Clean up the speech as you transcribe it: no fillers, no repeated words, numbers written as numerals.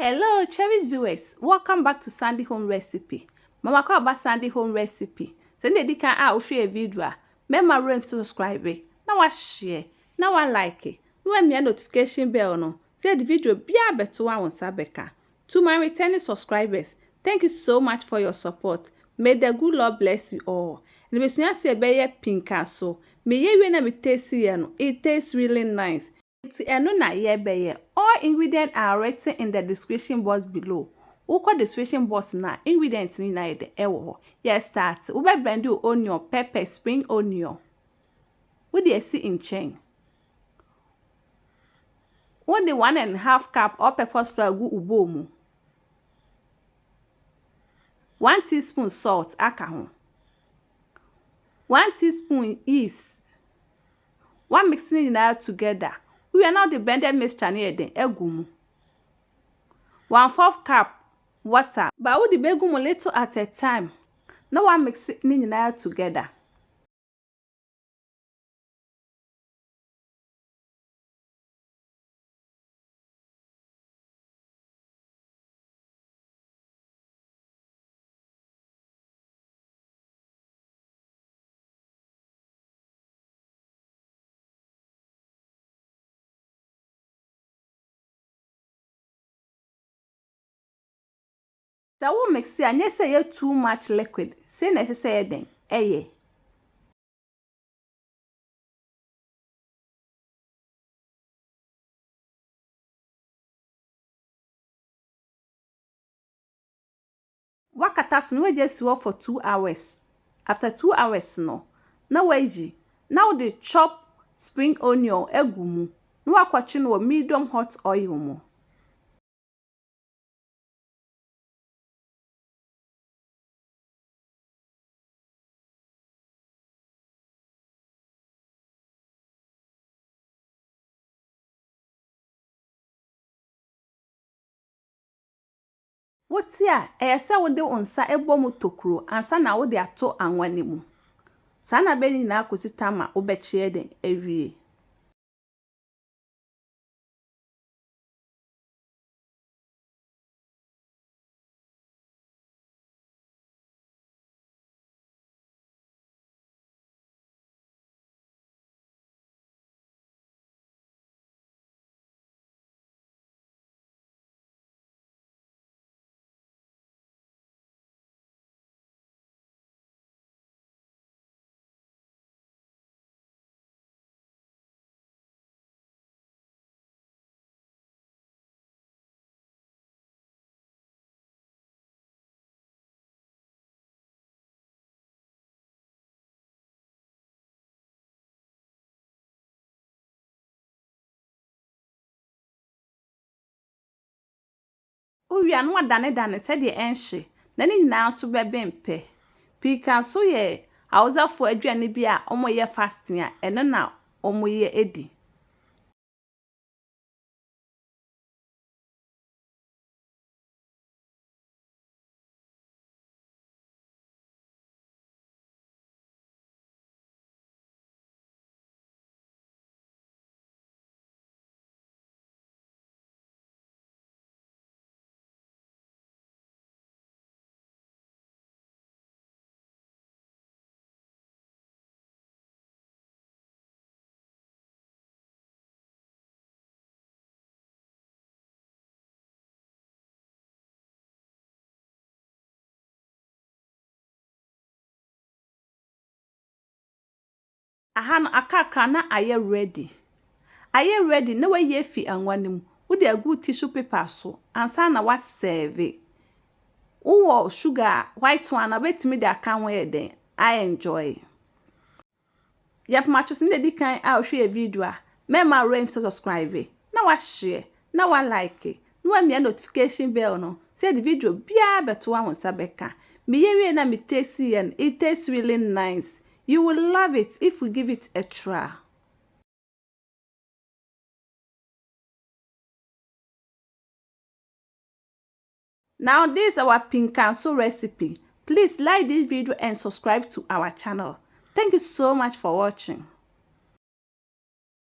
Hello, cherished viewers. Welcome back to Sandy Home Recipe. Mama call about Sandy Home Recipe. Send the can out share a video. Remember to subscribe. Now I share. Now I like it. No me a notification bell no. Say the video be a better one on Sabeka. To my returning subscribers, thank you so much for your support. May the good Lord bless you all. And if you say be PINKASO, may you na me taste no. It tastes really nice. All ingredients are written in the description box below. Uko description box na ingredients ni na yede ewo. Yes, start. Ube blend you onion, pepper, spring onion. What do you see in chain? Only 1.5 cup all-purpose flour gu ubomu. 1 teaspoon salt akaho. 1 teaspoon yeast. 1 mixing it together. We are now the blended mixture near the egumu. 1/4 cup water. But we the begumu little at a time. Now one mix it together. That won't mix it and say you too much liquid. Say necessary then. Eye. Wakatas no just work for 2 hours. After 2 hours no. Now waji. Now the chop spring onion egumu. No wakwachi no medium hot oil mo. What's ya? Say wo de onsa ebo mu tokuro ansa na wo de ato anwane mu. Sa na be ni na akosi tama wo be chie den ewie. Uwia no dane se de enhye na ni nyina so bebempe PINKASO ye Hausa fo aduane bi a omoye fasting a eno na omoye edi aha no akakra na aye ready na we ye fi anwane mu wo de agu tissue paper so ansa na wa serve wo sugar white one na betimi de aka ho eden I enjoy. Yep, matches in the dikan I'll share a video. Remember to subscribe. Now I share. Now I like it. No me a notification bell no. Say the video be a better one Sabeka. Me ye na me tasty and it tastes really nice. You will love it if we give it a try. Now this is our PINKASO recipe. Please like this video and subscribe to our channel. Thank you so much for watching.